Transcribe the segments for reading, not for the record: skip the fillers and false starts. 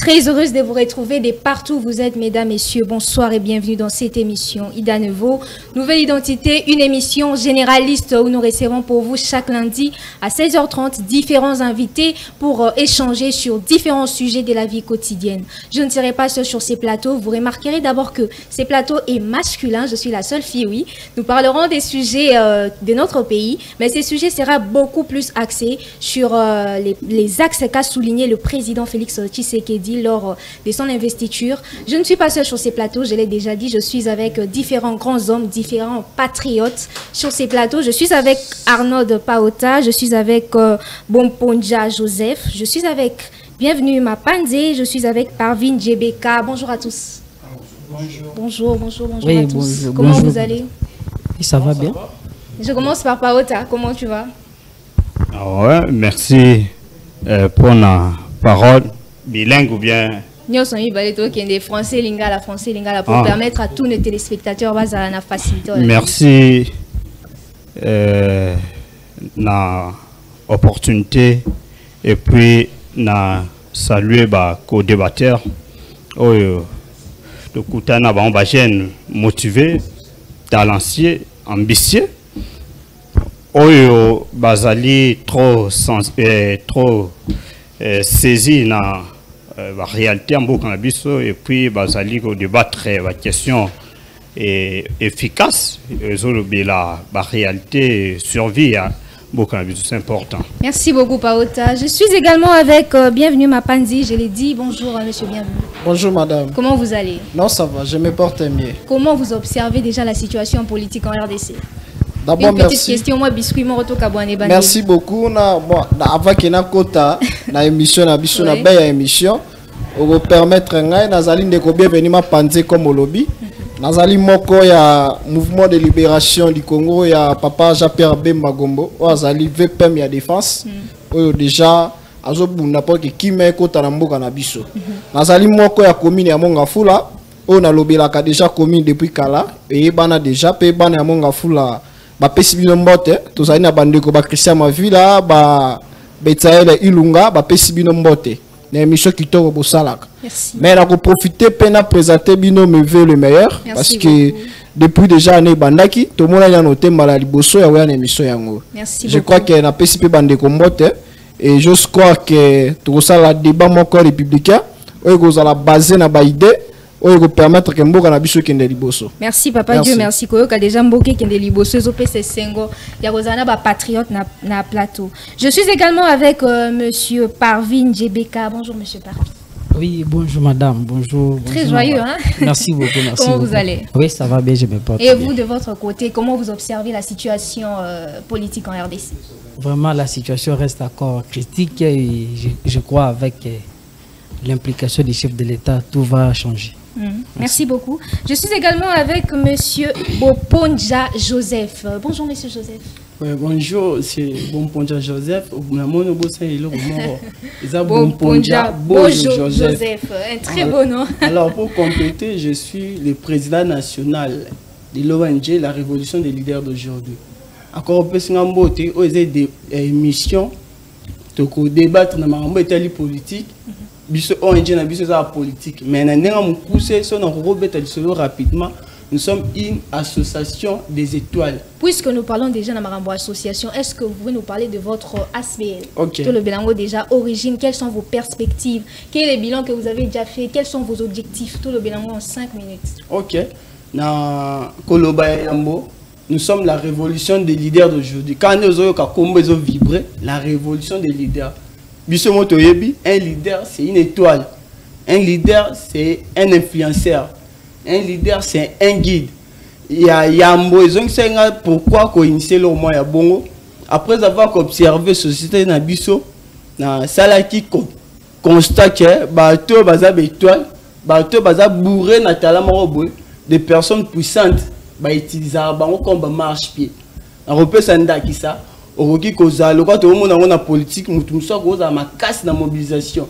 Très heureuse de vous retrouver de partout où vous êtes, mesdames, messieurs. Bonsoir et bienvenue dans cette émission Ida Nouveau. Nouvelle identité, une émission généraliste où nous recevons pour vous chaque lundi à 16h30 différents invités pour échanger sur différents sujets de la vie quotidienne. Je ne serai pas seule sur ces plateaux. Vous remarquerez d'abord que ces plateaux est masculin. Je suis la seule fille, oui. Nous parlerons des sujets de notre pays, mais ces sujets sera beaucoup plus axés sur les axes qu'a souligné le président Félix Tshisekedi lors de son investiture. Je ne suis pas seule sur ces plateaux, je l'ai déjà dit, je suis avec différents grands hommes, différents patriotes sur ces plateaux. Je suis avec Arnaud Paota, je suis avec Bomponja Joseph, je suis avec Bienvenue Mapanze, je suis avec Parvin Djebeka. Bonjour à tous. Bonjour. Bonjour oui, à tous. Bonjour, comment vous allez? Et ça va bien. Je commence par Paota, comment tu vas? Ouais, merci pour la parole. Bilingue ou bien nous sommes des français lingala pour permettre à tous nos téléspectateurs de faciliter. Merci na opportunité et puis na saluer ba co-débatteur le Koutana ba on ba jeune motivé, talentueux, ambitieux. Oyo bazali trop saisi na la réalité en beaucoup et puis bazali ko débattre la question efficace la réalité survie à beaucoup c'est important. Merci beaucoup Paota. Je suis également avec Bienvenue Mapanzi, je l'ai dit. Bonjour monsieur Bienvenue. Bonjour madame. Comment vous allez? Non, ça va, je me porte mieux. Comment vous observez déjà la situation politique en RDC? D'abord, merci. Question, moi, biscuit, merci beaucoup. Avant que na kota na émission na biso na belle émission, on va permettre ngai nazali ndeko Bienvenue Mapanze comme au lobby. Nazali moko ya mouvement de libération du Congo ya papa Jean-Pierre Bemba Gombo. Azali VPM ya défense. Oyo déjà azobunda po ke kime kota na mboka na biso. Nazali moko ya commune ya Mongafula. Oyo na lobelaka déjà commune depuis kala et bana déjà pe bana ya Mongafula. Ba pesi bino mbote tozali na bandeko ba Christian Mavila ba Betsaele Ilunga ba pesi bino mbote na émission kitoko bosalaka. Mais na ko profiter pe na présenter bino me veut le meilleur. Merci parce que depuis déjà année bandaki to mona ya noté mala liboso ya na émission yango. Je crois que na pesi pe bandeko mbote et je crois que to sala débat moko républicain oyo kozala basé na ba idée. Permettre que mboka na biso kende liboso. Merci papa, merci. Dieu merci koyoka déjà mboka kende liboso zo pese sengo ya kozana ba patriote na plateau. Je suis également avec monsieur Parvin Djebeka. Bonjour monsieur Parvin. Oui, bonjour madame, bonjour. Très joyeux hein. Merci beaucoup, merci. Comment beaucoup. Vous allez? Oui, ça va bien, je me porte. Et vous de votre côté, comment vous observez la situation politique en RDC? Vraiment la situation reste encore critique et je crois avec l'implication des chefs de l'État tout va changer. Merci beaucoup. Je suis également avec monsieur Bomponja Joseph. Bonjour monsieur Joseph. Oui, bonjour, c'est Bomponja Joseph. Bomponja Joseph. Un très beau nom. Alors pour compléter, je suis le président national de l'ONG La Révolution des leaders d'aujourd'hui. Encore un peu de des émissions de débattre dans la politique. Biso ONG na biso za politique mais na ndenga mu pousser so na robeta lisolo rapidement. Nous sommes une association des étoiles. Puisque nous parlons déjà de Marambo Association, est-ce que vous pouvez nous parler de votre ASBL? Ok. Tout le bilan déjà, origine, quelles sont vos perspectives? Quel est le bilan que vous avez déjà fait? Quels sont vos objectifs? Tout le bilan en 5 minutes. Ok. Na Koloba Yambo, nous sommes la révolution des leaders d'aujourd'hui. Quand nous avons vibré, la révolution des leaders. Un leader, c'est une étoile. Un leader, c'est un influenceur. Un leader, c'est un guide. Il y a un besoin pourquoi initier le moyen bongo. Après avoir observé la société na biso, na salaki constat que bateau bazab étoile, bateau bazab bourré na talamarobo, des personnes puissantes, ba utiliser bango comme marche-pied. On repère ça ndaki ça. Oroki koza le quoi tout le monde dans la politique mutumso koza ma casse na mobilisation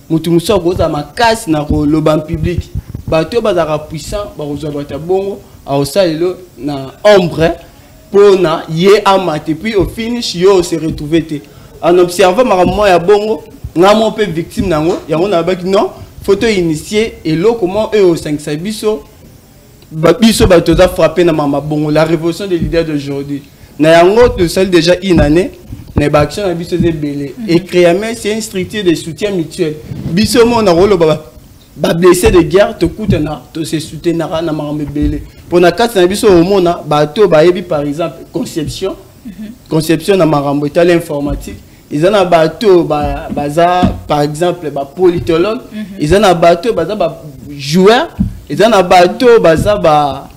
mutumso koza ma casse na le ban public bato bazara puissant ba koza bata bongo a osalelo na ombre pour na ye amate puis au finish yo se retrouver en observant ma ya bongo ngamo pe victime nango yango na baki non photo initié et là comment eux au 5 biso biso ba toza frappé na mama bongo la révolution des leaders d'aujourd'hui na yango to sel déjà une année na ba action na biso belé et créamé c'est une structure de soutien mutuel biso mo na rolo ba blessé de guerre to kutana to se soutenir na mama belé pour na kati na biso au mona ba to ba yebi par exemple conception na marambo et l'informatique ils ont un bateau baza par exemple ba politologue ils ont un bateau baza ba joueur ils ont un bateau baza ba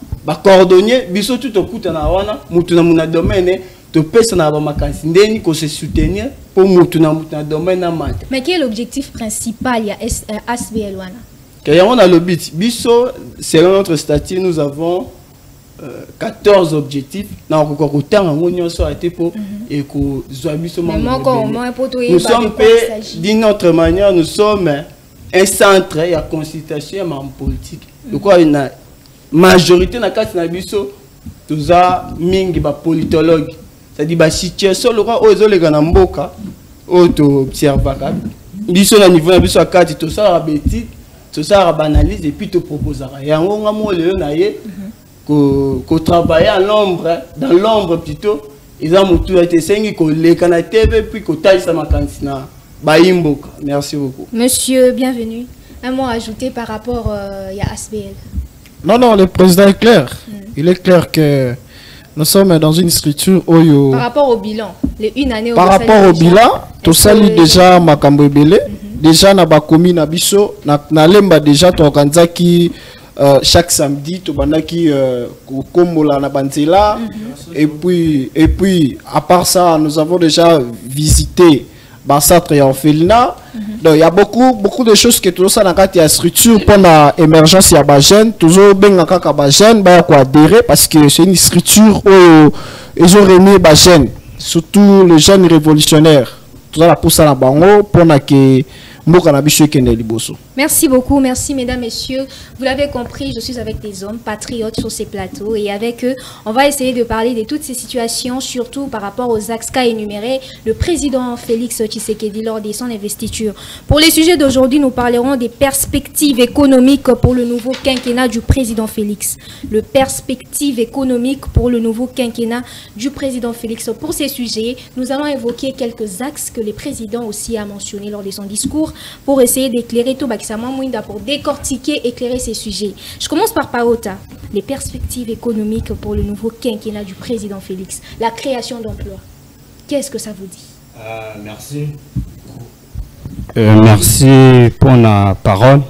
cordonnier biso tout okuta na wana mutu na muna domaine to pesa na ba makansi ndeni ko se soutenir pour mutu na domaine na mat. Mais quel est l'objectif principal il y a ASBL wana? Car on a le but biso selon notre statut nous avons 14 objectifs. Nous sommes d'une autre manière, nous sommes un centre et à consultation en politique. Donc, une majorité de biso tous a mingi ba politologue. C'est-à-dire ba situation le roi aux les ganamboka auto observaka. Biso na niveau na biso akati tout ça la bêtise, tout ça la analyse et puis te proposera. Et en ngamo le na ye qu'on travaille à l'ombre, dans l'ombre plutôt, ils ont tout été sengi qu'on les canaux TV puis qu'on taille ça ma cantina. Baimboka. Merci beaucoup. Monsieur, bienvenue. Un mot ajouté par rapport à ASBL. Non, le président est clair. Il est clair que nous sommes dans une structure où... Par rapport au bilan, les une année... Par rapport au bilan, tout ça lit déjà Makambo Belé. Déjà, na bakomi na biso, na lemba déjà to organizaki chaque samedi to bandaki komola na banzela et puis à part ça nous avons déjà visité Bassatre et Orphelina. Donc il y a beaucoup de choses que tout ça dans la structure pour l'émergence ya ba jeune toujours ben kaka ba jeune ba ko adhérer parce que c'est une structure où ils ont remis ba jeune surtout les jeunes révolutionnaires tout ça la pour ça na bango pour na que merci beaucoup, merci mesdames, messieurs. Vous l'avez compris, je suis avec des hommes patriotes sur ces plateaux et avec eux, on va essayer de parler de toutes ces situations, surtout par rapport aux axes qu'a énumérés le président Félix Tshisekedi lors de son investiture. Pour les sujets d'aujourd'hui, nous parlerons des perspectives économiques pour le nouveau quinquennat du président Félix. Le perspective économique pour le nouveau quinquennat du président Félix. Pour ces sujets, nous allons évoquer quelques axes que le président aussi a mentionnés lors de son discours, pour essayer d'éclairer tout pour décortiquer, éclairer ces sujets. Je commence par Parota. Les perspectives économiques pour le nouveau quinquennat du président Félix. La création d'emplois. Qu'est-ce que ça vous dit? Merci. Merci pour la parole.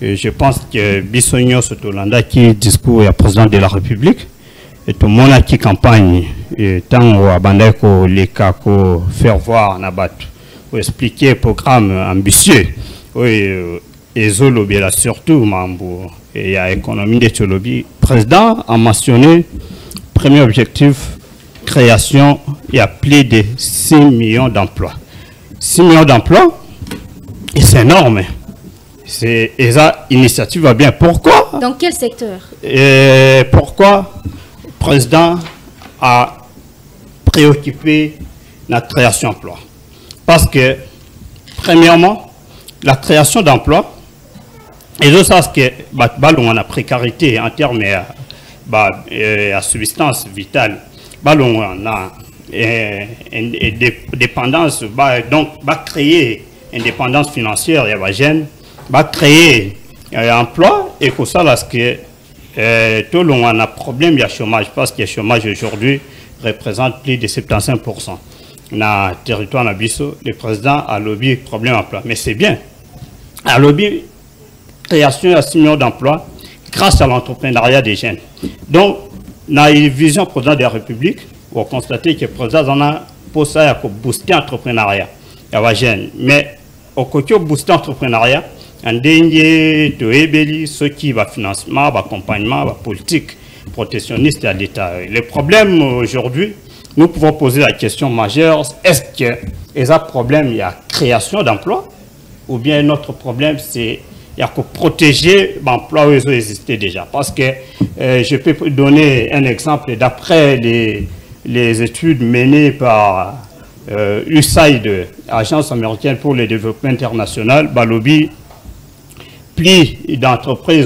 Je pense que Bissonio Sotolanda qui discours est président de la République et tout le monde qui campagne et tant à Bandeko les cas faire voir Nabat. Pour expliquer le programme ambitieux. Oui, et Zolobi là surtout, Mambo, et il y a économie de Zolobi. Le président a mentionné, premier objectif, création, il y a plus de 6 millions d'emplois. 6 millions d'emplois, et c'est énorme. Et ça, l'initiative va bien. Pourquoi? Dans quel secteur? Et pourquoi le président a préoccupé la création d'emplois? Parce que, premièrement, la création d'emplois, et je sais que on a précarité en termes de subsistance vitale, on a une dépendance, donc va créer une dépendance financière, il y a jeunes, va créer un emploi, et pour ça, parce que tout le monde a un problème, il y a chômage, parce que le chômage aujourd'hui représente plus de 75%. Dans le territoire Nabiso, le président a lobby problème d'emploi. Mais c'est bien. A lobby création de 6 millions d'emplois grâce à l'entrepreneuriat des jeunes. Donc, dans la vision président de la République, on constate que le président en a pour ça pour booster l'entrepreneuriat. Il y a des jeunes. Mais au côté de booster l'entrepreneuriat, on a ceux qui vont financement, accompagnement, politique protectionniste à l'État. Le problème aujourd'hui, nous pouvons poser la question majeure, est-ce qu'il y a un problème, il y a création d'emplois, ou bien notre problème, c'est il y a que protéger l'emploi où ils ont existé déjà. Parce que je peux donner un exemple, d'après les études menées par USAID, Agence américaine pour le développement international, lobby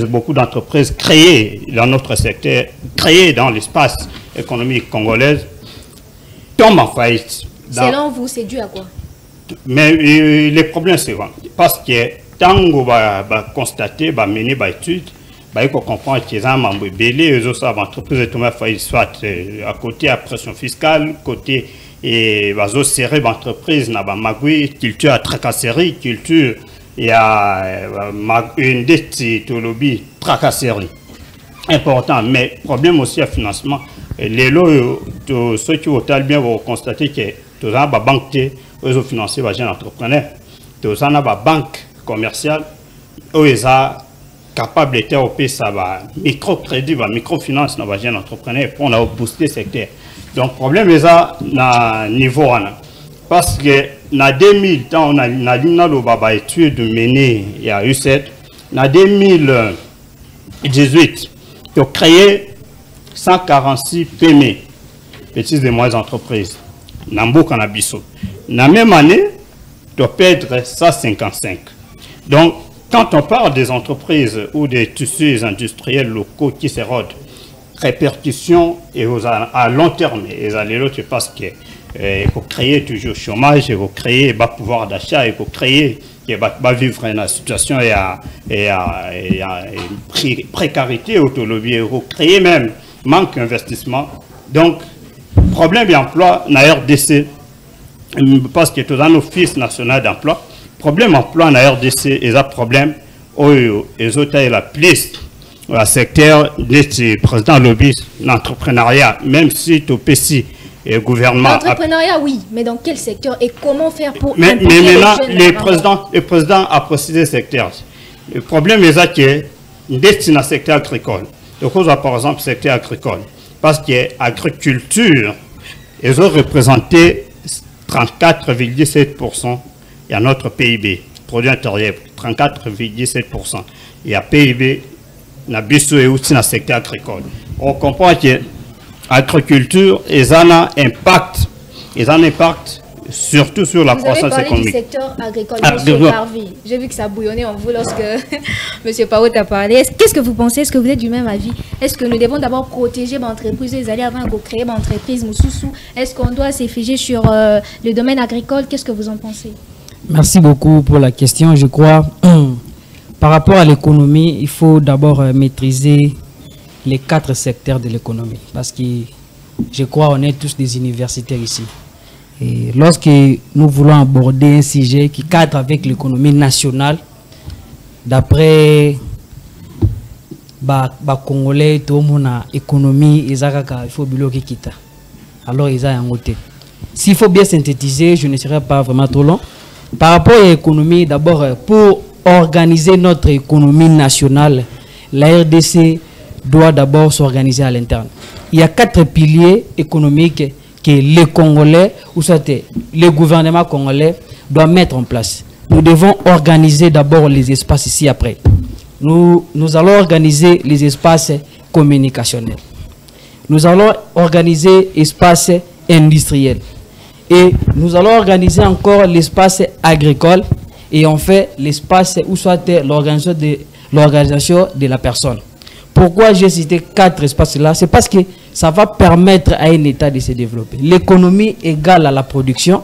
beaucoup d'entreprises créées dans notre secteur, créées dans l'espace économique congolais, tombent en faillite. Selon vous, c'est dû à quoi? Mais les problèmes c'est parce que tant qu'on va constater, mener étude, il faut comprendre que les membres belés, les autres entreprises tombent en faillite, soit à côté à pression fiscale, côté et va serrer l'entreprise na ba magui culture à tracasserie, culture il y a une dette au lobby tracasserie important, mais problème aussi à financement. Les lots, ceux qui ont bien vont constater que tous les banques ont financé les jeunes entrepreneurs, tous les banques commerciales ont capable d'être au pays ça va microcrédit, microfinance dans les jeunes entrepreneurs pour booster le secteur. Donc le problème est à niveau parce que en 2000 on a une étude menée il y a eu 7 en 2018 ils ont créé 146 PME, petites et moyennes entreprises dans la même année ils ont perdu 155. Donc quand on parle des entreprises ou des tissus industriels locaux qui s'érodent, répercussions et à long terme, et l'autre parce que il faut créer toujours chômage, il faut créer pouvoir d'achat, il faut créer vivre dans une situation et précarité autolobie, il faut créer même manque d'investissement. Donc, problème d'emploi dans la RDC, parce que tout dans l'Office national d'emploi, problème d'emploi dans la RDC, et un problème où les autres la plus le secteur du président lobbyiste, l'entrepreneuriat, même si tout PC et le gouvernement. L'entrepreneuriat, oui, mais dans quel secteur et comment faire pour. Mais maintenant, le président a précisé le secteur. Le problème est que nous destinons le secteur agricole. Donc, on a par exemple le secteur agricole. Parce que l'agriculture, ils ont représenté 34,7% de notre PIB, produit intérieur, 34,7%. Il y a PIB. Na biso et aussi dans le secteur agricole. On comprend que l'agriculture a un impact surtout sur la croissance économique. Du secteur agricole, M. Harvey. J'ai vu que ça bouillonnait en vous lorsque M. Pao t'a parlé. Qu'est-ce que vous pensez? Est-ce que vous êtes du même avis? Est-ce que nous devons d'abord protéger l'entreprise, les alliés avant de créer l'entreprise? Est-ce qu'on doit s'effiger sur le domaine agricole? Qu'est-ce que vous en pensez? Merci beaucoup pour la question. Je crois... Par rapport à l'économie, il faut d'abord maîtriser les 4 secteurs de l'économie. Parce que je crois qu'on est tous des universitaires ici. Et lorsque nous voulons aborder un sujet qui cadre avec l'économie nationale, d'après Congolais, tout le monde a économie, il faut bloquer kita. Alors, ils ont un côté. S'il faut bien synthétiser, je ne serai pas vraiment trop long. Par rapport à l'économie, d'abord, pour organiser notre économie nationale, la RDC doit d'abord s'organiser à l'interne. Il y a 4 piliers économiques que les Congolais, ou soit le gouvernement congolais, doit mettre en place. Nous devons organiser d'abord les espaces ici après. Nous allons organiser les espaces communicationnels. Nous allons organiser l'espace industriel. Et nous allons organiser encore l'espace agricole. Et on fait l'espace où soit l'organisation de la personne. Pourquoi j'ai cité 4 espaces-là? C'est parce que ça va permettre à un État de se développer. L'économie égale à la production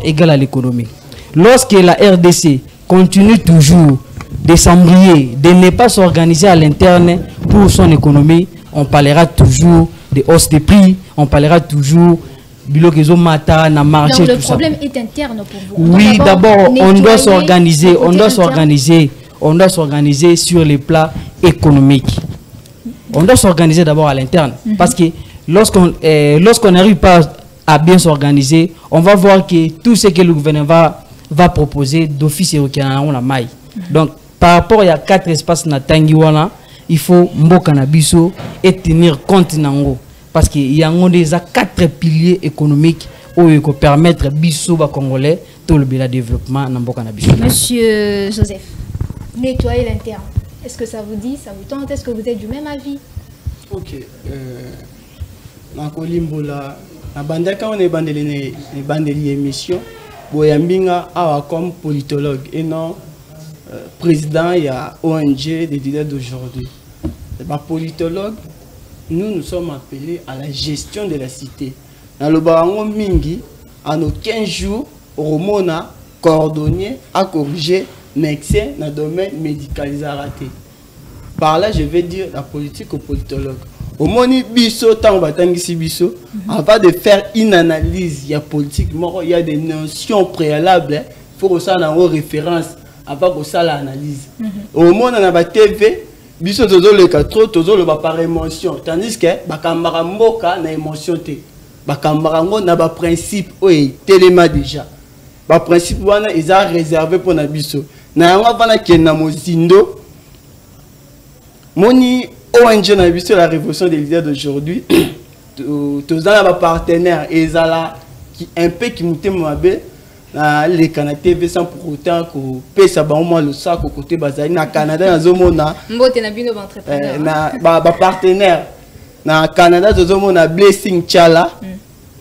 égale à l'économie. Lorsque la RDC continue toujours de s'embrouiller, de ne pas s'organiser à l'interne pour son économie, on parlera toujours de hausse des prix, on parlera toujours donc le problème est interne pour vous. Oui, d'abord on doit s'organiser sur les plats économiques. On doit s'organiser d'abord à l'interne. Parce que lorsqu'on n'arrive pas à bien s'organiser, on va voir que tout ce que le gouvernement va proposer d'office et la maille. Donc par rapport à 4 espaces na Tangiwana, il faut mbokanabiso et tenir compte nango. Parce qu'il y a 4 piliers économiques qui permettent aux Congolais de le développement. Monsieur Joseph, nettoyer l'interne. Est-ce que ça vous dit, ça vous tente? Est-ce que vous êtes du même avis? Ok. Dans Kolimbola, Quand on est bandeli émission, Boyambinga a comme politologue et non président il y a ONG des leaders d'aujourd'hui. Politologue, nous sommes appelés à la gestion de la cité. Dans le barango mingi, en nos 15 jours, Romona coordonné à corriger médecin dans le domaine médicalisé raté. Par là, je vais dire la politique au politologue. Au moni biso, tant batangisi biso, avant de faire une analyse, il y a politique, il y a des notions préalables, il faut que ça ait une référence avant que ça l'analyse. Au monde, on a la TV, biso tozo le katro, tozo le par émotion, tandis que bakambara mboka na émotion te, bakambara ngo na ba principe, oui, téléma déjà. Ba principe wana ils ont réservé pour na biso. Na yango bana kena mozindo. Moni ONG na biso la révolution des leaders d'aujourd'hui. Tous les partenaires et là qui un peu qui montent mabe na les Canada TV sans pour autant que pesa ba au moins le sac au côté bazali na Canada na zomona. Mbote na bino ba entrepreneur. Na ba partenaire na Canada zomona Blessing Chala.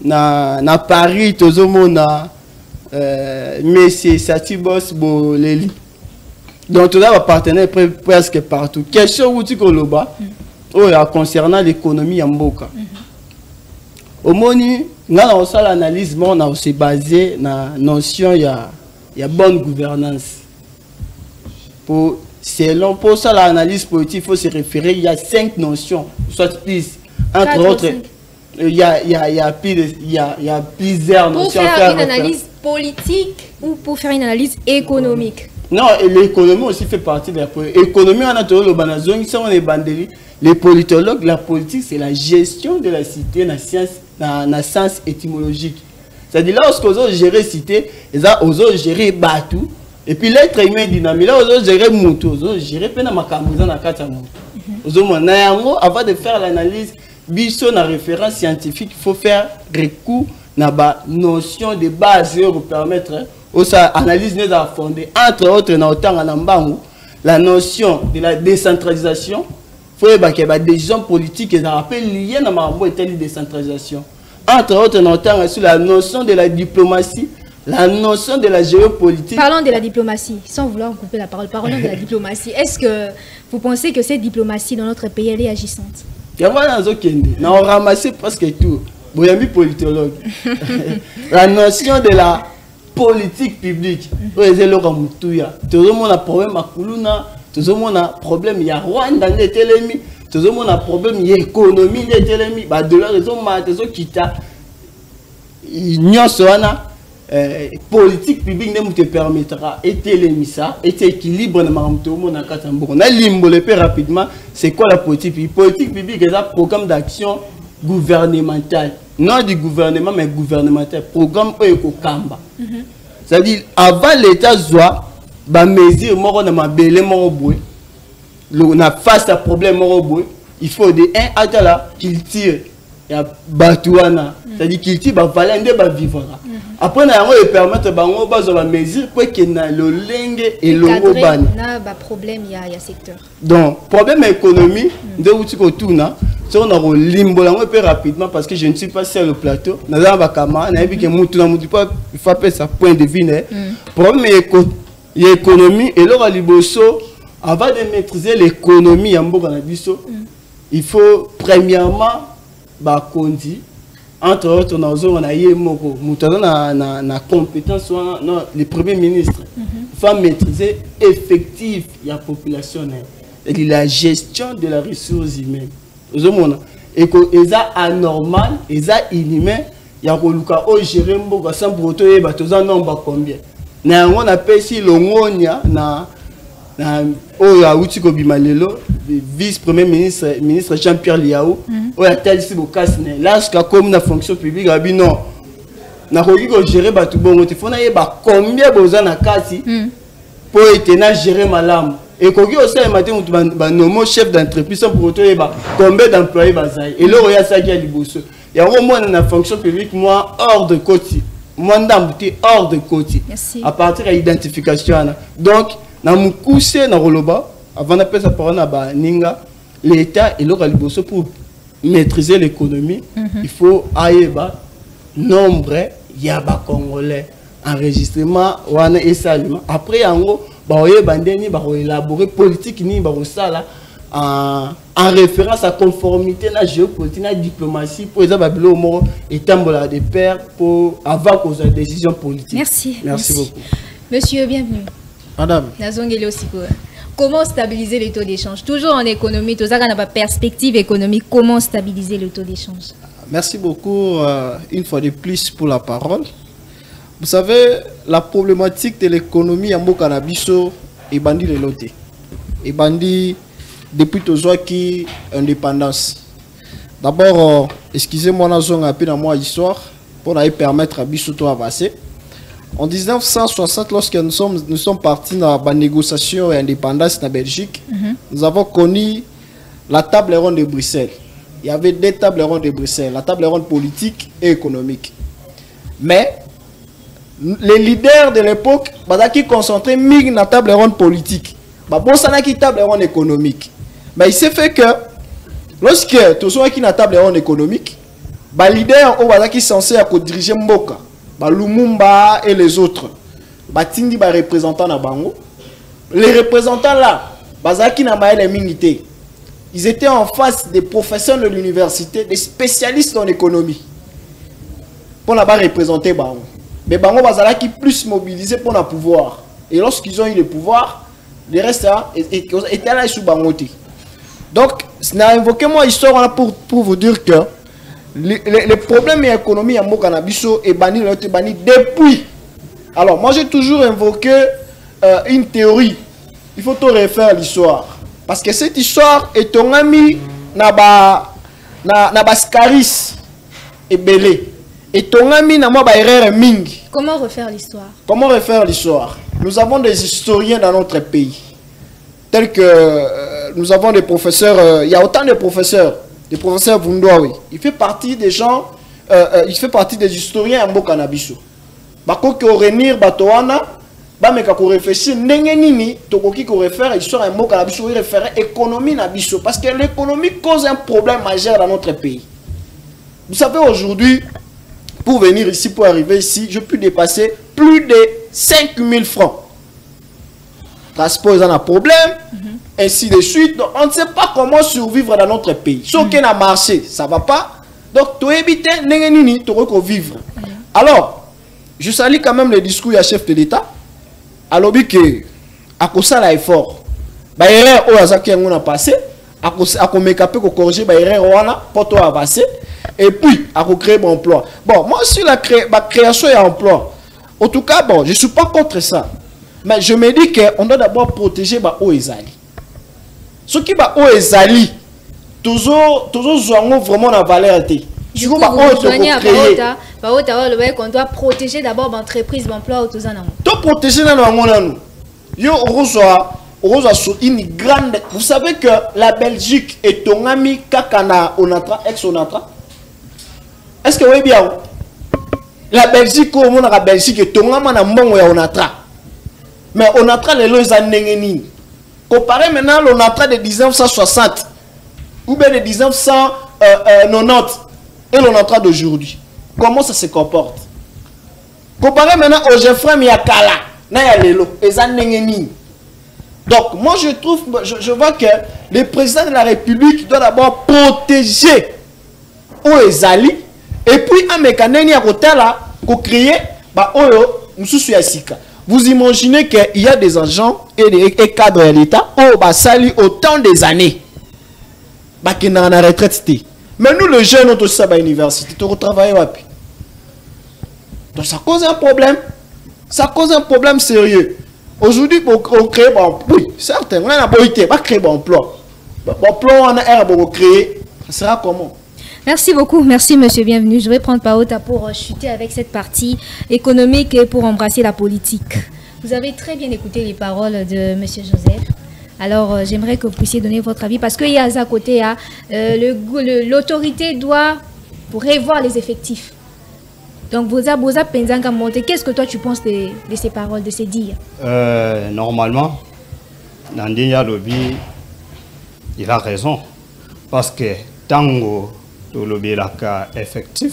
Na Paris tozomona Messi Satibos Boleli. Donc tout ça va partenaire presque partout. Question où tu coloba concernant l'économie en Mboka. Au moni, on a l'analyse, on a aussi basé na notion il y a bonne gouvernance. Pour selon pour ça l'analyse politique, il faut se référer, il y a 5 notions, soit plus entre autres. Il y a plusieurs notions. Pour faire une analyse politique ou pour faire une analyse économique? Non, et l'économie aussi fait partie de la politique. L'économie, on a toujours le banazon, on est bandeli. Les politologues, la politique, c'est la gestion de la cité dans la science étymologique. C'est-à-dire, là, lorsqu'on a géré la cité, on a géré Batou, et puis l'être humain dynamique, là, on a géré Moutou, on a géré Penamakamouza dans la carte à Moutou. Avant de faire l'analyse, biso na référence scientifique, il faut faire recours à la notion de base pour permettre l'analyse n'est pas fondée. Entre autres, la notion de la décentralisation, il faut qu'il y ait des gens politiques qui rappellent liés à la décentralisation. Entre autres, sur la notion de la diplomatie, la notion de la géopolitique. Parlons de la diplomatie, sans vouloir couper la parole, parlons de la diplomatie. Est-ce que vous pensez que cette diplomatie dans notre pays, elle est agissante? On a ramassé presque tout. Vous avez politologue. La notion de la politique publique. Tout le monde a problème à Kuluna, tout le monde a problème, il y a Rwanda, tout le monde a problème, il y a économie, de la raison, qui t'a politique publique ne te permettra et ça et équilibre on a limbolé rapidement. C'est quoi la politique publique? Politique publique est un programme d'action gouvernemental, non du gouvernement mais gouvernemental, programme Kamba. C'est-à-dire avant l'État soit ba mesure moro na mabele moro boy na face à problème moro boy, il faut de un atala qu'il tire ya batouana, c'est-à-dire qu'il tire ba valende ba vivra. Après, on va permettre de mesure pour que le lingue et le urbain. Problème, il y a secteur. Donc, problème économique, de où tu tournes, on a un limbo rapidement parce que je ne suis pas sur le plateau. Nous avons un camarade, il faut faire sa point de vue. Problème économique, et là, avant de maîtriser l'économie en Bourg-en-Abisso, il faut premièrement conduire. Entre autres, on a eu na compétence, le Premier ministre. Il faut maîtriser effectif la population. Et la gestion de la ressource humaine. Et que c'est anormal, c'est inhumain, il y a gérer sans pour autant un nombre combien. On appelle ici l'ongonia vice-premier ministre Jean-Pierre Liaou, ou a tel si là comme la fonction publique non na gérer tout bon il faut combien besoin na kasi pour être gérer malam et kogi aussi matin nomo chef d'entreprise pour autant combien d'employés bazai et là il y a ça qui a liboso il y a au moins na fonction publique moi hors de côté moi d'embouté hors de côté à partir de l'identification donc na mukuse na roloba avant de passer par là ninga l'État et l'oraliboso pour maîtriser l'économie il faut aller nombre il y a ba congolais enregistrement wana esalima après yango ba oyebandeni ba élaborer politique ni ba sala en référence à conformité la géopolitique la diplomatie pour les ababilo moro etambola de pair pour avoir cause de décision politique. Merci beaucoup. Monsieur, bienvenue. Madame. Comment stabiliser le taux d'échange? Toujours en économie, tout ça qu'on a pas perspective économique, comment stabiliser le taux d'échange? Merci beaucoup une fois de plus pour la parole. Vous savez, la problématique de l'économie en Bokanabiso est bandit le loté. Et bandit depuis toujours qui indépendance. D'abord, excusez-moi, nous avons dans moi histoire pour permettre à Bissau de avancer. En 1960, lorsque nous sommes partis dans la négociation et indépendance en Belgique, nous avons connu la table ronde de Bruxelles. Il y avait deux tables rondes de Bruxelles, la table ronde politique et économique. Mais les leaders de l'époque, qui concentraient dans la table ronde politique, bon, ça n'a qui table ronde économique. Mais il s'est fait que lorsque tu sois qui na table ronde économique, les leaders qui sont censés diriger Mboka, Lumumba et les autres, Tindi représentants na bango, les représentants là, qui na maël minité, ils étaient en face des professeurs de l'université, des spécialistes en économie, pour la représenter bango. Mais bango qui plus mobilisés pour le pouvoir. Et lorsqu'ils ont eu le pouvoir, les restes étaient là sous bangoté. Donc, je n'ai invoqué moi histoire pour vous dire que les problèmes économiques en Mokanabiso est banni depuis. Alors, moi j'ai toujours invoqué une théorie. Il faut tout refaire l'histoire. Parce que cette histoire est ton ami Naba Scaris et Belé. Et ton ami Naba Erreur Ming. Comment refaire l'histoire? Comment refaire l'histoire? Nous avons des historiens dans notre pays. Tels que nous avons des professeurs, il y a autant de professeurs Vundoawi. Il fait partie des gens, il fait partie des historiens en Bokanabiso. Bako qui revenir Batoana, Bameka ko réfléchir, Nengenini, Tokoki ko réfère histoire en Bokanabiso, il réfère économie Nabiso. Parce que l'économie cause un problème majeur dans notre pays. Vous savez, aujourd'hui, pour venir ici, pour arriver ici, je peux dépasser plus de 5 000 francs. Transport est un problème, ainsi de suite. Donc, on ne sait pas comment survivre dans notre pays. Si aucun a marché, ça ne va pas. Donc, tu évites de vivre. Alors, je salue quand même le discours du chef de l'État. Alors, que à cause de l'effort, l'erreur on a passé, à cause de corriger l'erreur pour avancer, et puis à créer un emploi. Bon, moi aussi, la création et emploi. En tout cas, bon, je ne suis pas contre ça. Mais je me dis qu'on doit d'abord protéger les Ezali. Ce qui est les Ezali, toujours vraiment la valeur. Du coup, on doit protéger d'abord l'entreprise, l'emploi. Tu protéger une grande. Vous savez que la Belgique est ton ami Kakana Onatra, ex-Onatra. Est-ce que vous voyez bien? La Belgique, la Belgique est ton ami Onatra. Mais on a traité les années. Comparé maintenant on a traité de 1960 ou bien de 1990 et on a traité d'aujourd'hui. Comment ça se comporte? Comparé maintenant au Geoffrey Miakala, les années. Donc moi je trouve, je vois que le président de la République doit d'abord protéger les alliés et puis un mécanisme à côté là pour créer vous imaginez qu'il y a des agents et des cadres de l'État qui sali autant des années qui sont en retraite. Mais nous, les jeunes, nous sommes à l'université, nous travaillons. Donc ça cause un problème. Ça cause un problème sérieux. Aujourd'hui, pour créer un emploi, oui, certes, on a créer un emploi. L'emploi, on a créé, ça sera comment? Merci beaucoup, merci monsieur, bienvenue. Je vais prendre Paota pour chuter avec cette partie économique et pour embrasser la politique. Vous avez très bien écouté les paroles de monsieur Joseph. Alors j'aimerais que vous puissiez donner votre avis parce qu'il y a à côté, l'autorité doit revoir les effectifs. Donc Boza Penzanga Monte, qu'est-ce que toi tu penses de ces paroles, de ces dires? Normalement, Nandinya Lobi, il a raison. Parce que tango le cas effectif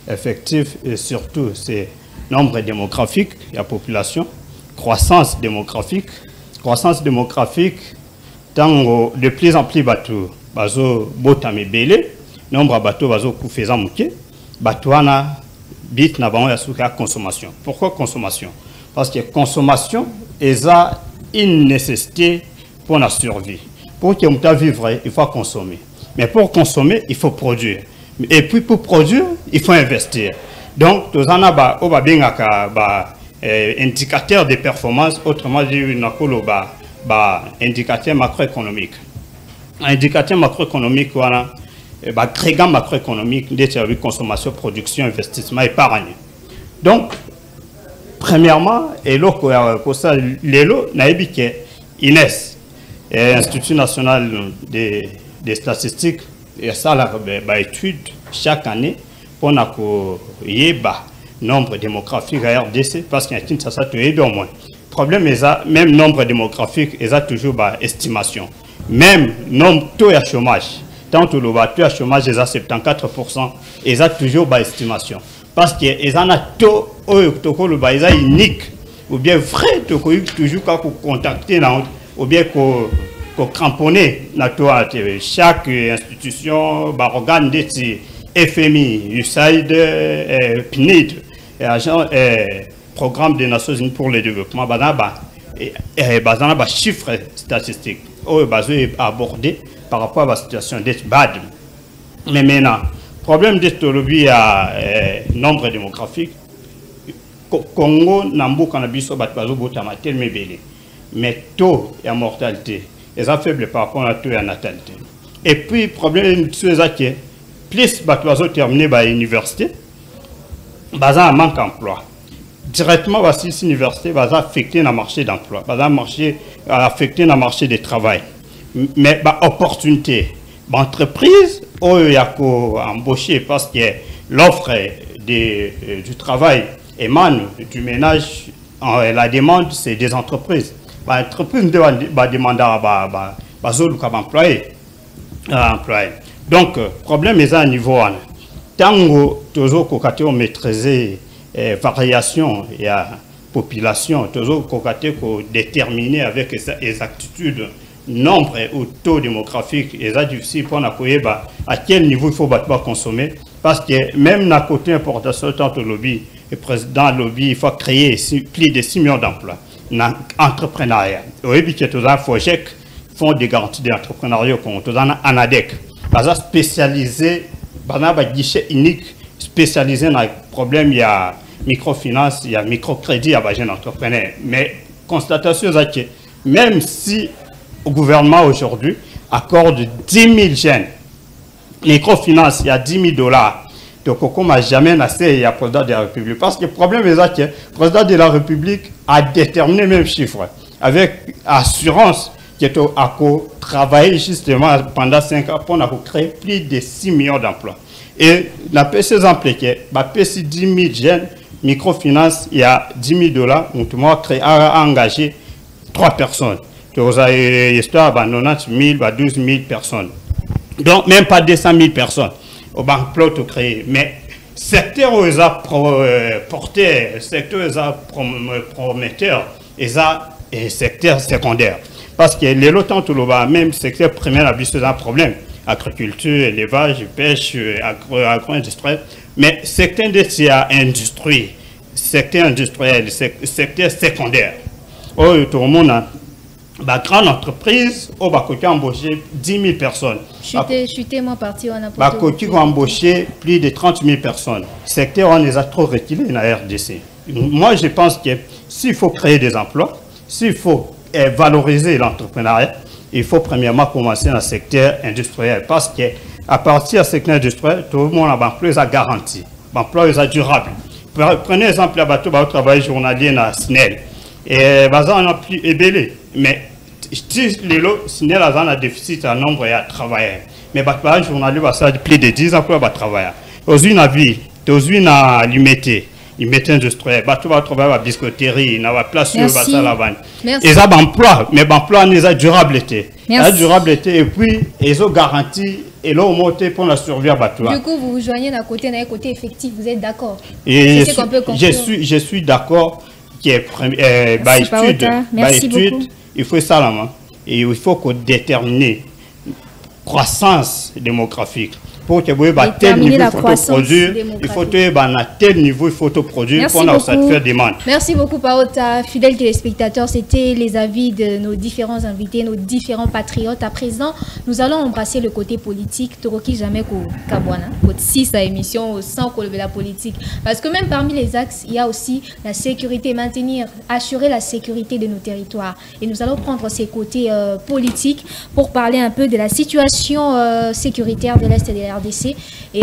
effectif et surtout c'est nombre démographique de la population, croissance démographique, tant de plus en plus bateau bazo botame belé, nombre de bateaux bazo koufeza mouké, batouana bit na bango ya souka consommation. Pourquoi consommation? Parce que consommation est une nécessité pour la survie. Pour que on vivre, il faut consommer. Mais pour consommer, il faut produire. Et puis pour produire, il faut investir. Donc, tous en a indicateur de performance, autrement dit, indicateur macroéconomique. Indicateur macroéconomique, voilà, agrégat macroéconomique, de consommation, production, investissement, épargne. Donc, premièrement, et là, pour ça, INES, Institut national des statistiques, et ça, la étude chaque année pour le nombre démographique à RDC, parce qu'il y a une ça au moins. Le problème est ça, même nombre démographique, il y a toujours estimation. Même nombre taux de chômage, tant que le taux de chômage est à 74%, il y a toujours estimation. Parce qu'il y a un taux unique, ou bien vrai, toujours quand vous contactez, ou bien qu'on cramponner chaque institution, organe de FMI, USAID, PNID, Programme des Nations Unies pour le développement, chiffres statistiques abordés par rapport à la situation des BAD. Mais maintenant, problème de nombre démographique, Congo, Nambo, Cannabis, mais taux et mortalité, ils sont faibles par rapport à taux et natalité. Et puis, problème, c'est que plus les terminés à l'université, ils manque d'emploi. Directement, ces universités vont affecter le marché d'emploi, affecter le marché du travail. Mais opportunité, l'entreprise, il y a embaucher parce que l'offre du travail émane du ménage, la demande, c'est des entreprises. L'entreprise va demander à employé. Donc, le problème est à niveau. Tant que vous maîtrisez la variation et la population, vous déterminer avec exactitude nombre ou taux démographique, et c'est difficile pour nous à quel niveau il faut consommer. Parce que même dans le côté importation, tant que lobby, le président lobby, il faut créer plus de 6 millions d'emplois dans l'entrepreneuriat. Oui, que tous les FOGEC font des garanties d'entrepreneuriat, comme tous les ANADEC. Spécialisé, un guichet unique, spécialisé dans les problèmes, il y a microfinance, il y a microcrédit à jeunes entrepreneurs. Mais constatation, c'est que même si le gouvernement aujourd'hui accorde 10 000 jeunes microfinance, il y a $10 000. Donc, on n'a jamais assez à président de la République. Parce que le problème est que le président de la République a déterminé le même chiffre avec assurance qu'il a travaillé justement pendant 5 ans pour créer plus de 6 millions d'emplois. Et la PC impliquée, la PC 10 000 jeunes, microfinance, il y a $10 000, on a engagé 3 personnes. Donc, il y a une histoire de 90 000, 12 000 personnes. Donc, même pas 200 000 personnes au banque plot créé. Mais secteur où ils ont porté, secteur où ils ont prometteur, ils ont secteur secondaire. Parce que les lots tout le même secteur primaire a un problème. Agriculture, élevage, pêche, agro-industrie. Mais secteur de industrie, secteur industriel, secteur secondaire. Oh, tout le monde a la grande entreprise, on va embaucher 10 000 personnes. Chutez-moi parti, on a pas embaucher plus de 30 000 personnes. Le secteur, on les a trop reculés dans la RDC. Moi, je pense que s'il faut créer des emplois, s'il faut valoriser l'entrepreneuriat, il faut premièrement commencer dans le secteur industriel. Parce qu'à partir du secteur industriel, tout le monde a l'emploi garanti. L'emploi est durable. Prenez l'exemple de travail journalier dans SNEL. Et on a plus ébélé. Mais si les lots, SNEL a un déficit en nombre de travailleurs. Mais le journalier va plus de 10 emplois de travailleurs. Aujourd'hui, on a vu, aujourd'hui, on a limité. Ils mettent industriel, tu vas trouver la biscuiterie, la place sur la vanne. Ils ont emploi, mais l'emploi n'est pas durabilité. La durabilité, et puis, ils ont garanti et là, au monté pour la survie à Batoua. Du coup, vous vous joignez d'un côté effectif, vous êtes d'accord? Et je suis d'accord qu'il y ait étude, il faut ça là, et il faut qu'on détermine croissance démographique. Pour que vous ayez tel niveau, il faut produire. Il faut à tel niveau, il faut produire pour faire demande. Merci beaucoup, Paota. Fidèles téléspectateurs, c'était les avis de nos différents invités, nos différents patriotes. À présent, nous allons embrasser le côté politique. Toroki jamais qu'au Kabwana, si sa émission sans qu'on la politique. Parce que même parmi les axes, il y a aussi la sécurité, assurer la sécurité de nos territoires. Et nous allons prendre ces côtés politiques pour parler un peu de la situation sécuritaire de l'Est et de la RDC. Et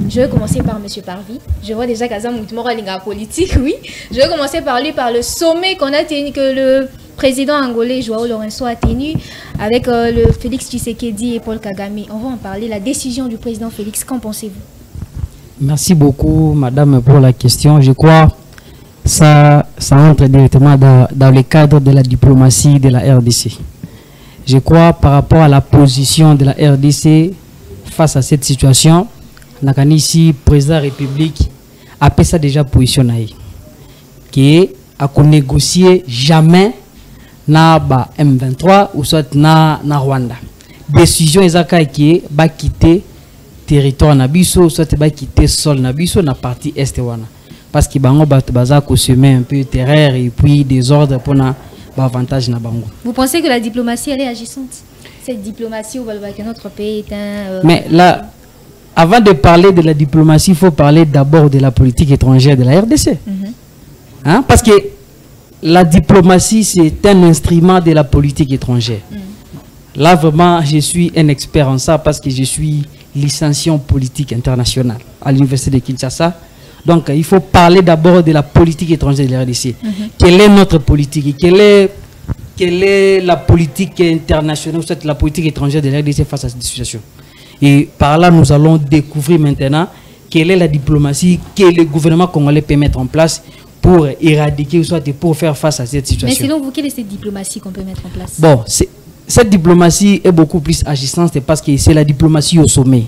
je vais commencer par M. Parvi. Je vois déjà qu'Azam Moutmora est politique, oui. Je vais commencer par lui, par le sommet qu'on a tenu, que le président angolais Joao Lourenço a tenu avec le Félix Tshisekedi et Paul Kagame. On va en parler. La décision du président Félix, qu'en pensez-vous? Merci beaucoup, madame, pour la question. Je crois que ça entre directement dans le cadre de la diplomatie de la RDC. Je crois par rapport à la position de la RDC face à cette situation, ici, le président de la République a fait ça déjà positionné, qui est à négocier jamais na M23 ou soit na Rwanda. Décision ezaka qui va quitter territoire nabiso, soit va quitter sol nabiso na partie est wana, parce que bango baza ko semer un peu terreur et puis des ordres pour na avantage na bango. Vous pensez que la diplomatie elle est agissante? Cette diplomatie où que notre pays est un... Mais là, avant de parler de la diplomatie, il faut parler d'abord de la politique étrangère de la RDC. Hein? Parce que la diplomatie, c'est un instrument de la politique étrangère. Là, vraiment, je suis un expert en ça parce que je suis licencié en politique internationale à l'université de Kinshasa. Donc, il faut parler d'abord de la politique étrangère de la RDC. Quelle est notre politique? Quelle est la politique internationale, ou la politique étrangère de la RDC face à cette situation? Et par là, nous allons découvrir maintenant quelle est la diplomatie que le gouvernement congolais peut mettre en place pour éradiquer ou soit pour faire face à cette situation. Mais selon vous, quelle est cette diplomatie qu'on peut mettre en place? Bon, cette diplomatie est beaucoup plus agissante parce que c'est la diplomatie au sommet.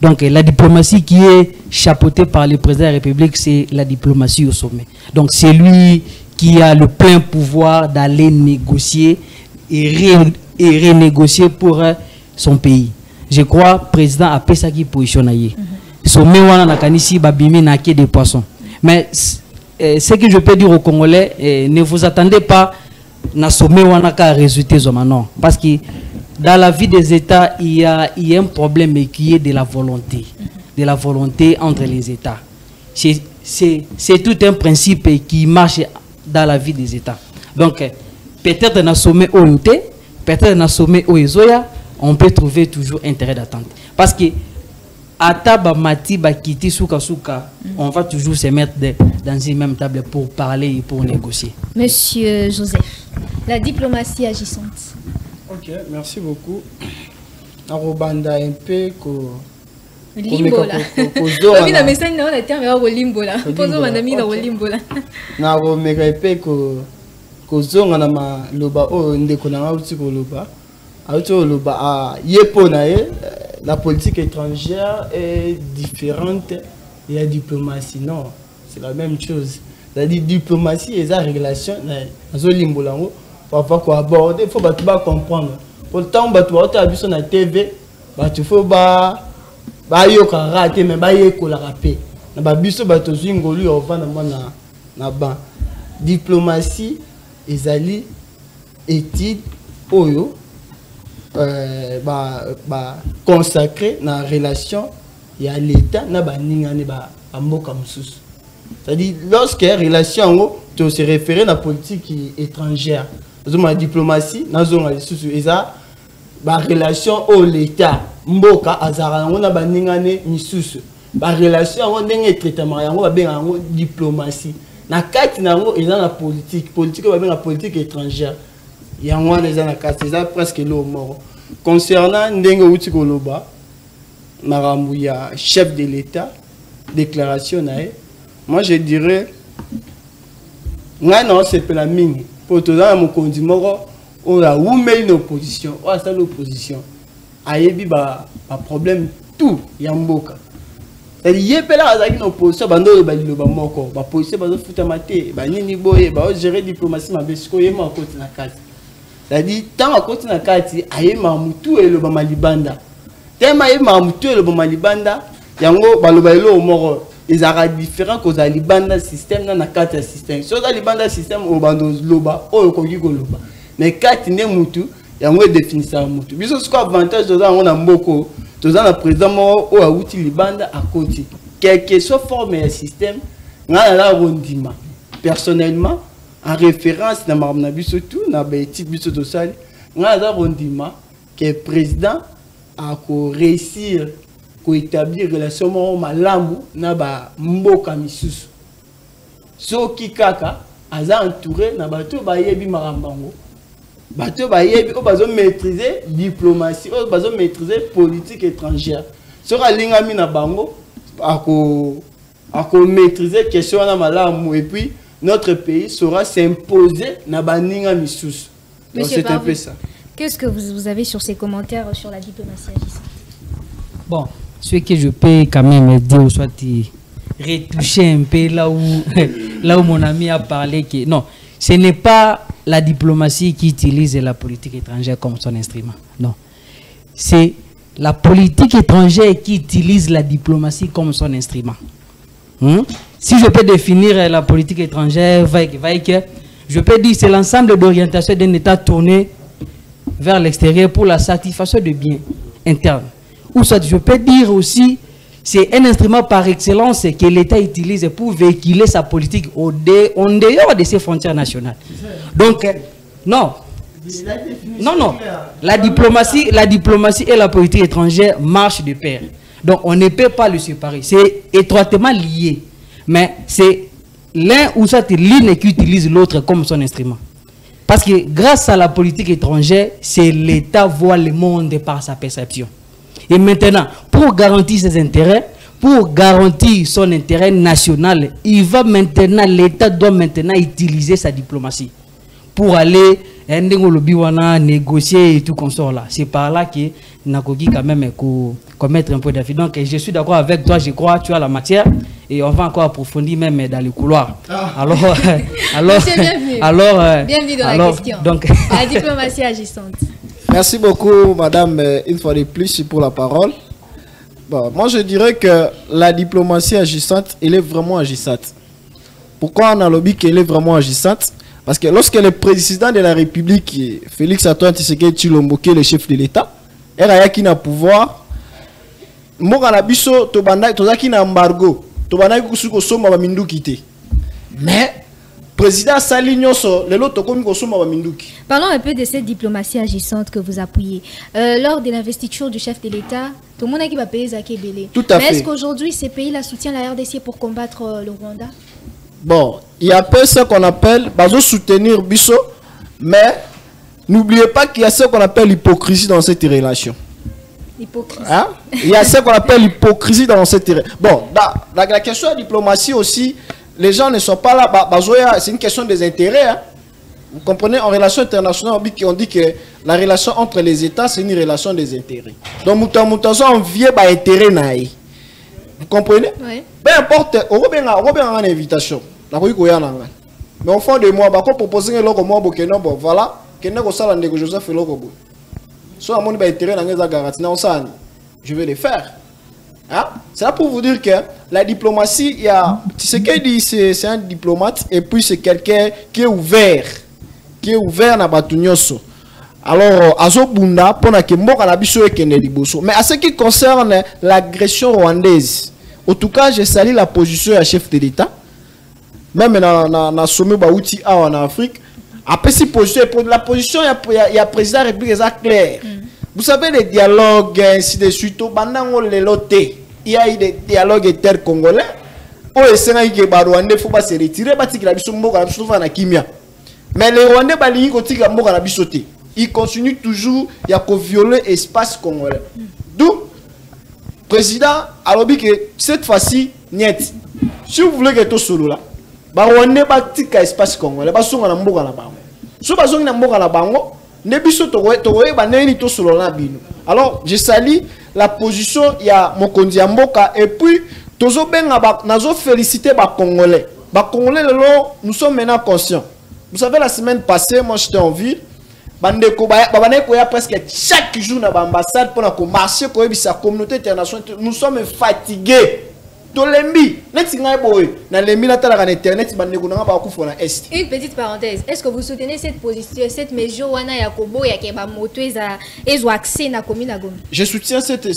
Donc la diplomatie qui est chapeautée par le président de la République, c'est la diplomatie au sommet. Donc c'est lui qui a le plein pouvoir d'aller négocier et renégocier pour son pays. Je crois que le président a fait ça qui positionne. Sommet wana na kanisi babimi na quai des poissons. Mais ce que je peux dire aux Congolais, ne vous attendez pas na sommet wana ka résulter non, parce que dans la vie des États, il y a un problème qui est de la volonté entre les États. C'est tout un principe qui marche dans la vie des États. Donc, peut-être dans le sommet OUT, peut-être dans le sommet OEZOYA, on peut trouver toujours intérêt d'attente. Parce que, Ataba Mati Bakiti Souka Souka, on va toujours se mettre dans une même table pour parler et pour négocier. Monsieur Joseph, la diplomatie agissante. Ok, merci beaucoup. Arobanda un peu limbo là. Oui, na message na on terme ya limbo là. Pozo manami na limbo là. Na ro mega pe ko zonga na ma loba o ndeko na ngauti ko loba. Auto loba a yepo na ye la politique étrangère est différente de la diplomatie. Non, c'est la même chose. La diplomatie et la relation na zo limbo là parfois quoi aborder, il faut pas comprendre. Pour le temps tu vas sur la TV, tu faut ba yo karaté mais ba yeko la rapé. Na ba biso ba to zingolu o va na ban. Diplomatie ezali étude oyo consacré na relation ya l'état na ba ningane ba mboka mususu. C'est-à-dire lorsque relation tu se référer à la politique étrangère. Dans la diplomatie, dans la relation au l'État, mboka azara on a baningane misusu. La relation on dengue traitement yango ba benga diplomatie. Na kati nango eza na politique ba benga politique étrangère. Yango eza na kati eza presque le mort. Concernant ndenge uti koloba marambu ya chef de l'État déclaration nae, moi je dirais non c'est pas la pour tout dans mon condiment on a oumé une opposition, on a l'opposition ayebi ba problème tout ya mboka. C'est-à-dire yepela azaki na opposition bando ba liloba moko ba position bazo futa maté ba nini boye ba gérer diplomatie mabesiko yema koti na kati. C'est-à-dire tant koti na kati ayema mutu eloba malibanda. Tema yema mutu eloba malibanda yango baloba elo moko ezara différent cause à libanda système na kati ya système. So za libanda système o bando loba o koki ko loba. Mais kati ne mutu yango définissant mutu. Biso ce avantage de ça on a mboko. Tous un président ou à outil libanda à côté. Quelle que soit forme et système, on a la rondima. Personnellement, en référence dans ma nabiso tout, na petit biso de salle, on a la rondima que le président a réussir à établir relation malamu na ba mboka misusu. So kikaka aza entouré na bato ba yebi marambango. Bato ba yebi o bazo maîtriser diplomatie, o bazo maîtriser politique étrangère. Sera lingami na bango ako maîtriser question na malamu et puis notre pays saura s'imposer na baninga misusu. C'est un peu ça. Qu'est-ce que vous avez sur ces commentaires sur la diplomatie agissante? Bon, ce que je peux quand même dire, soit retoucher un peu là où mon ami a parlé que non, ce n'est pas la diplomatie qui utilise la politique étrangère comme son instrument. Non. C'est la politique étrangère qui utilise la diplomatie comme son instrument. Si je peux définir la politique étrangère, je peux dire que c'est l'ensemble d'orientation d'un État tourné vers l'extérieur pour la satisfaction de biens internes. Ou soit je peux dire aussi c'est un instrument par excellence que l'État utilise pour véhiculer sa politique en dehors de ses frontières nationales. Donc, non. La diplomatie et la politique étrangère marchent de pair. Donc, on ne peut pas le séparer. C'est étroitement lié. Mais c'est l'un ou soit l'une qui utilise l'autre comme son instrument. Parce que grâce à la politique étrangère, c'est l'État voit le monde par sa perception. Et maintenant, pour garantir ses intérêts, pour garantir son intérêt national, l'État doit maintenant utiliser sa diplomatie pour aller négocier et tout comme ça là. C'est par là que Nakogi quand même commettre un peu d'affaire. Donc je suis d'accord avec toi, je crois tu as la matière et on va encore approfondir même dans le couloir. Alors bienvenue dans la question. Donc la diplomatie agissante. Merci beaucoup, madame, une fois de plus pour la parole. Bon, moi, je dirais que la diplomatie agissante, elle est vraiment agissante. Pourquoi on a lobby qu'elle est vraiment agissante? Parce que lorsque le président de la République, Félix Antoine Tshisekedi Tshilombo, le chef de l'État, il a qui n'a pouvoir, mais président Salignoso, le lot parlons un peu de cette diplomatie agissante que vous appuyez. Lors de l'investiture du chef de l'État, tout le monde a qui va payer Zaki Belé. Tout à fait. Mais est-ce qu'aujourd'hui, ces pays-là soutiennent la RDC pour combattre le Rwanda? Bon, il y a peu ce qu'on appelle soutenir Bisso, mais n'oubliez pas qu'il y a ce qu'on appelle l'hypocrisie dans cette relation. Hypocrisie. Hein? Il y a ce qu'on appelle l'hypocrisie dans cette relation. Bon, la question de la diplomatie aussi, les gens ne sont pas là, c'est une question des intérêts. Hein? Vous comprenez, en relation internationale, on dit que la relation entre les États, c'est une relation des intérêts. Donc, on vient par intérêt. Vous comprenez? Oui. Peu importe, on a une invitation. Mais au fond de moi, on propose un logo, voilà, la négociation fait logo. Soit mon intérêt je vais le faire. Hein? C'est là pour vous dire que la diplomatie, il y a, ce qu'il dit, c'est un diplomate et puis c'est quelqu'un qui est ouvert na batunyoso. Alors, azobunda pour que mboka na biso ekende liboso. Mais à ce qui concerne l'agression rwandaise, en tout cas, je salue la position du chef de l'État. Même dans sommet Baouti en Afrique, après si position, la position il y a président de la République est claire. Vous savez les dialogues ainsi de suite, il y a eu des dialogues intercongolais. Oh, c'est un qui est Rwandais, faut pas se retirer, parce que la biso mboka na biso na kimia. Mais les Rwandais balingi kotika la mboka na biso te. Ils continuent toujours à violer l'espace congolais. D'où président a dit que cette fois-ci, niet. Si vous voulez que tout solo là, Rwandais batika l'espace congolais, basonga na mboka na bango. So basonga na mboka na bango, Nebiso togoye baneni to solo na bino. Alors je salue la position ya Mokonzi ya Mboka et puis tozo benga nazo féliciter ba Congolais. Ba Congolais nous sommes maintenant conscients. Vous savez la semaine passée moi j'étais en ville. Bandeko baneko ya presque chaque jour na ambassade pour na marcher ko ebisa communauté internationale. Nous sommes fatigués. Tolembi neti ngai boy na lembi na tala na internet bandeko na ba kufa na est. Une petite parenthèse, est-ce que vous soutenez cette position, cette mesure wana ya kobo ya ke ba moto ezo accès na commune na Gombe? Je soutiens cette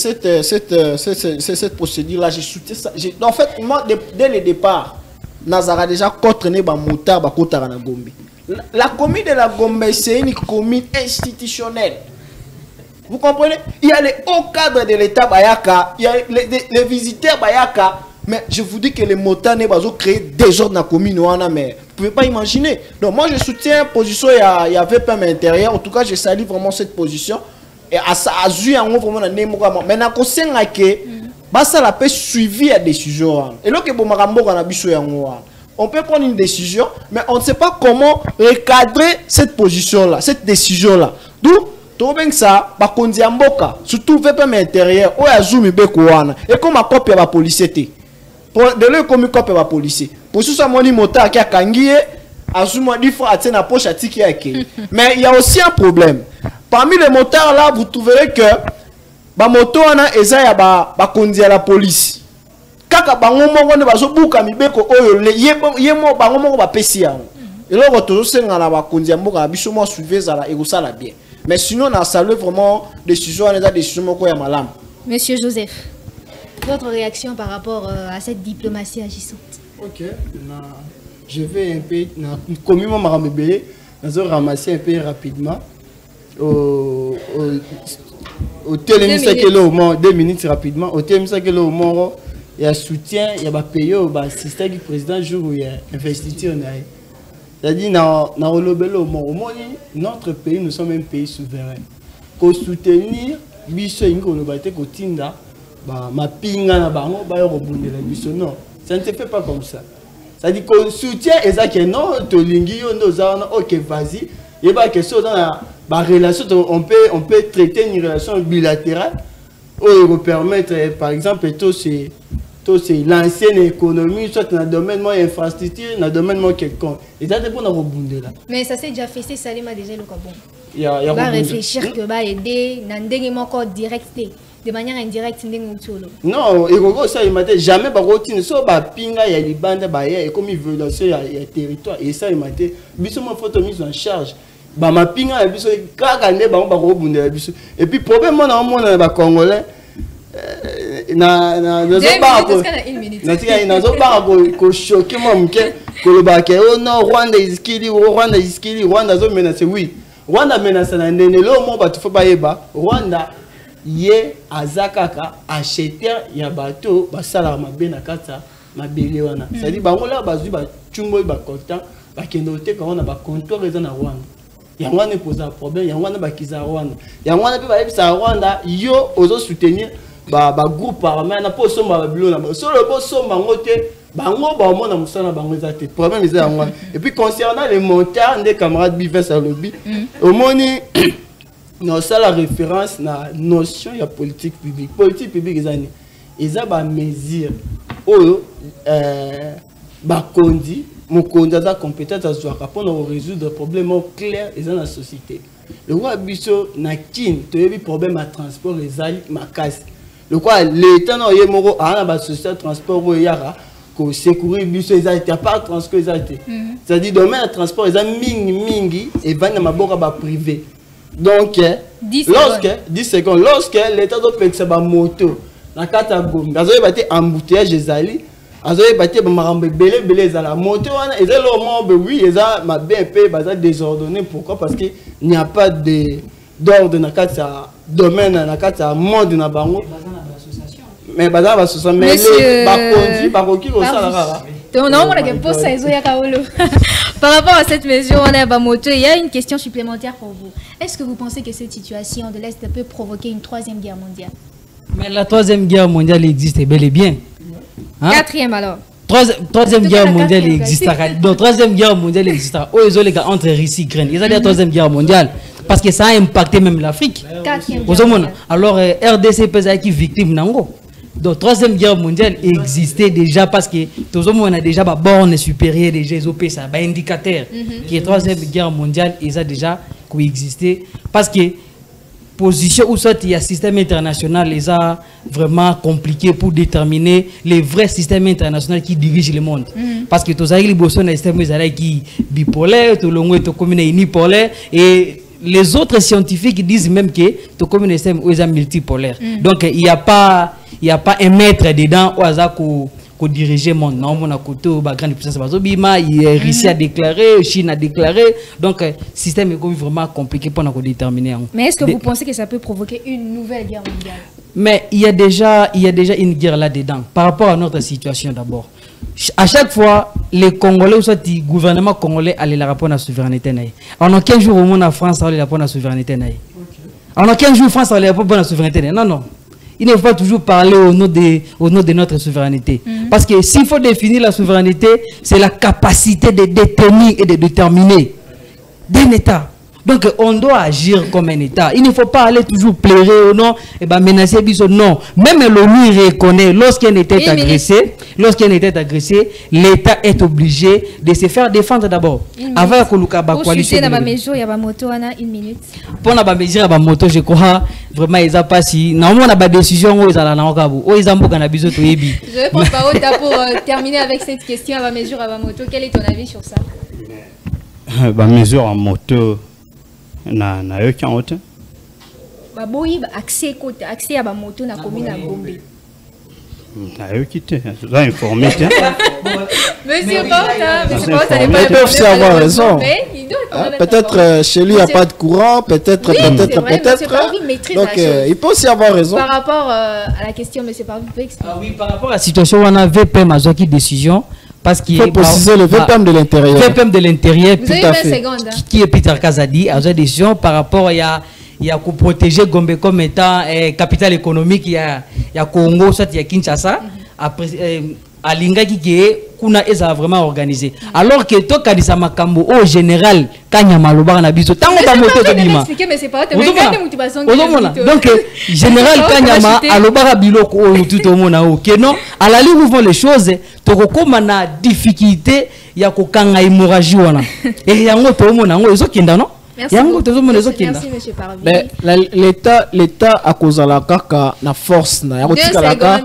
procédure là, je soutiens ça. En fait moi dès le départ Nazara déjà contre ne ba mota ba kota na Gombe. La commune de la Gombe, c'est une commune institutionnelle. Vous comprenez? Il y a les hauts cadres de l'État Bayaka, il y a les visiteurs Bayaka, mais je vous dis que les motards n'ont créé des ordres dans la commune. Mais vous ne pouvez pas imaginer. Donc moi je soutiens la position, il y avait pas l'intérieur. En tout cas, je salue vraiment cette position. Et à ça, à Zui, on vraiment un émouvement. Mais na conseil que ça la paix suivi la décision. Et là que bon marambo on a biso yango. On peut prendre une décision, mais on ne sait pas comment recadrer cette position-là, cette décision-là. D'où, tout bien ça, Bakonzi Mboka, surtout VPM intérieur, ou Azumi Bekouana, et comme ma copie à policier. De l'heure comme copie à policier. Pour ce ça, mon mota qui a kangié, Azumi dit faut atteindre la poche à tiki à qui. Mais il y a aussi un problème. Parmi les motards là, vous trouverez que Bamoto ana ezaya Bakonzi à la police. Kaka bango moko ne bazo buka mibeko oyo yemo bango moko ba pesi yango eloko tozo senga na bakonzi ya mboka biso mo suivre zala ekosala bien mais sinon na saluer vraiment décision on a décision moko ya malamu. Monsieur Joseph, votre réaction par rapport à cette diplomatie agissante? OK, je vais un peu comme moi maramebele nazo ramasser un peu rapidement au télémission que au moins 2 minutes rapidement au télémission que au moins il y a soutien, il y a payé au système du président jour où il y a investiture. C'est-à-dire, notre pays, nous sommes un pays souverain. Pour soutenir, non, ça ne se fait pas comme ça. C'est-à-dire qu'on soutient et ça que non, ok, vas-y. Il y a quelque chose dans la relation, on peut traiter une relation bilatérale ou permettre, par exemple, c'est l'ancienne économie, soit dans le domaine de l'infrastructure, dans le domaine de quelconque. Et ça dépend de rebondir là. Mais ça s'est déjà fait, c'est Salima déjà le Gabon. Il y a réfléchir que va aider, encore direct, de manière indirecte, non, et ça il m'a dit jamais par routine, soit bah pinga il y a les bandes barrières et comme il veut lancer il y a territoire et ça il m'a dit, biso mon photo mise en charge. Bah ma pinga et biso kaka ne ba rebondir biso. Et puis problème moi dans monde ba congolais na choqué moi Rwanda is killing Rwanda zo menace oui Rwanda menace na ndene lo mo ba tu faut ba yeba Rwanda ye azakaka acheteur ya bateau basala mabe na kata mabele wana c'est à dire bango la bazui ba chumbo ba content ba kendote ka wana ba comptoir eza na Rwanda ya wana pose un problème ya wana ba kiza Rwanda ya wana pe ba yebisa Rwanda yo ozo soutenir ba groupe parlement na po somba ba bilo na so le po somba ngote bango ba mona musana bango ezate problème eza yango et puis concernant les montants des camarades Bivès à lobby au moni non ça la référence na notion ya politique publique ezani eza ba mesure oyo ba kondi mokonzi aza compétence azwaka mpona résoudre problème clair eza na société le roi biso na kin toyebi problème ya transport ezali makasi le quoi l'état na ye moko ana ba société transport oyo yaka ko secourir biso ezali pas transport ezali c'est-à-dire domaine de transport ezali mingi et va na maboka ba privé donc 10 secondes lorsque l'état doit payer sa moto na kata Gombe azoye bate embouteillage ezali azoye bate ba marambe belé ezala moto wana ezali au moins oui ezali ma BNP baza désordonné pourquoi parce que il n'y a pas de d'ordre na kata domaine na kata monde na bango mais baza ba association mais les bakonzi bakoki ko sala rara. Par rapport à cette mesure, on a moto. Il y a une question supplémentaire pour vous. Est-ce que vous pensez que cette situation de l'Est peut provoquer une 3e guerre mondiale? Mais la 3e guerre mondiale existe bel et bien. Hein? 4e alors. 3e guerre mondiale existera. Donc 3e guerre mondiale existera. Oh, ils ont les gars entre Russie et Ukraine. Ils ont la 3e guerre mondiale. parce que ça a impacté même l'Afrique. Alors RDC peut être victime nango. Donc troisième guerre mondiale existait déjà parce que tout le monde a déjà ma borne supérieure déjà ils ont ça un indicateur que la troisième guerre mondiale ils a déjà coexisté parce que position où soit il y a système international les a vraiment compliqué pour déterminer les vrais systèmes internationaux qui dirigent le monde parce que tous les bosons des systèmes qui bipolaire tout le monde est commune unipolaire et les autres scientifiques disent même que tout comme un système est multipolaire donc il n'y a pas un maître dedans au hasard qu'on diriger le monde. Non, on a côté la grande puissance Russie a déclaré, Chine a déclaré. Donc, le système est vraiment compliqué pour nous déterminer. Mais est-ce que vous pensez que ça peut provoquer une nouvelle guerre mondiale? Mais il y a déjà une guerre là-dedans. Par rapport à notre situation d'abord. À chaque fois, les Congolais, ou soit le gouvernement congolais, allaient la rapport à la souveraineté. En a 15 jours au monde en France, allait la rapport à la souveraineté. En a 15 jours en France, allait la rapport à la souveraineté. Non, non. Il ne faut pas toujours parler au nom de notre souveraineté. Parce que s'il faut définir la souveraineté, c'est la capacité de détenir et de déterminer d'un État. Donc on doit agir comme un État. Il ne faut pas aller toujours pleurer ou non, et ben menacer biso non. Même l'ONU reconnaît lorsqu'un État est agressé, l'État est obligé de se faire défendre d'abord. Avant que le coalition. Pour mesure, il y a moto une minute. Pour la mesure, il moto, je crois vraiment ils a pas si. Normalement, on a des décisions où ils allaient en Gabou, où ils ont beaucoup de biso to yebi. Je vais prendre parole pour terminer avec cette question à mesure, à moto. Quel est ton avis sur ça? Mesure en moto. Na aucun autre. Baboyi accès à la moto na commune à Gombe. Na quitté. Là informé. Monsieur Porta, ils peuvent aussi avoir raison. Peut-être chez lui il n'y a pas de courant, peut-être. Donc il peut aussi avoir raison. Par rapport à la question, monsieur Parvi, vous pouvez expliquer? Oui, par rapport à la situation où on a VPM à Zoki décision. Parce qu'il faut préciser le VPM de l'intérieur. VPM de l'intérieur, tout à fait. Qui est Peter Kazadi, à décision par rapport il y a qu'on protéger Gombe comme étant capitale économique, il y a Congo, soit il y a Kinshasa, après à Lingaki qui est kuna eza vraiment organisé. Alors que to kadisa makambo au général Kanyama Loba na biso tango ba moto to bima. Mais c'est pas donc général Kanyama alobara biloko o tout au monde que non à la ligne où vont les choses to kokoma na difficulté ya kokanga hémorragie wana et yango to mona ngo ezokenda non. Merci, monsieur Parvi. Mais l'État a causé la caca na force na l'État.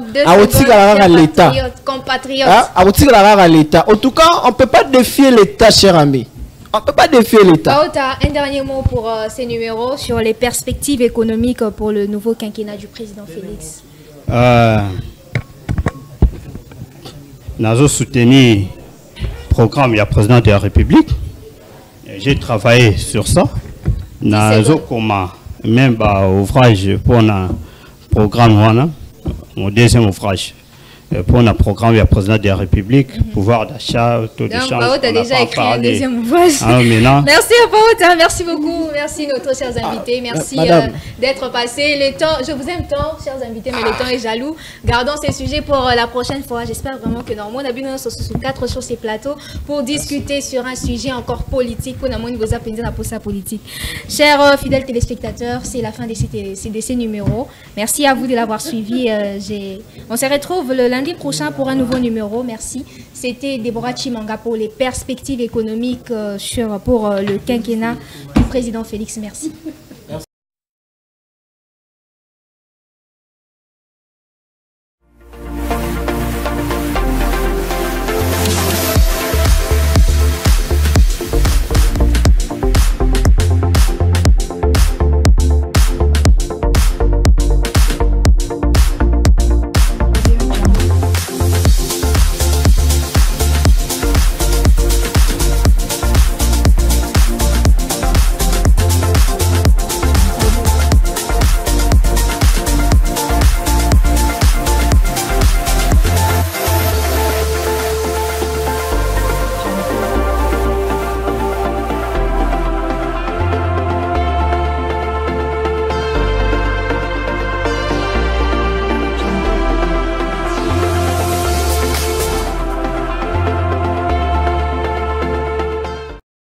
L'État. En tout cas, on peut pas défier l'État, cher ami. On peut pas défier l'État. Un dernier mot pour ces numéros sur les perspectives économiques pour le nouveau quinquennat du président Félix. Nous avons soutenu le programme du président de la République. J'ai travaillé sur ça. Même ouvrage pour un programme, mon deuxième ouvrage. Pour un programme du président de la République, pouvoir d'achat, taux de change. Tu as déjà écrit un deuxième ouvrage. Merci à Paota, merci beaucoup. Merci notre chers invités. Merci d'être passés. Le temps, je vous aime tant, chers invités, mais le temps est jaloux. Gardons ces sujets pour la prochaine fois. J'espère vraiment que normalement, on a vu sur 4 sur ces plateaux pour discuter sur un sujet encore politique. Pour nous, vous appeler dans la politique. Chers fidèles téléspectateurs, c'est la fin de ces numéros. Merci à vous de l'avoir suivi. On se retrouve le lundi prochain pour un nouveau numéro. Merci. C'était Déborah Chimanga pour les perspectives économiques pour le quinquennat du président Félix. Merci.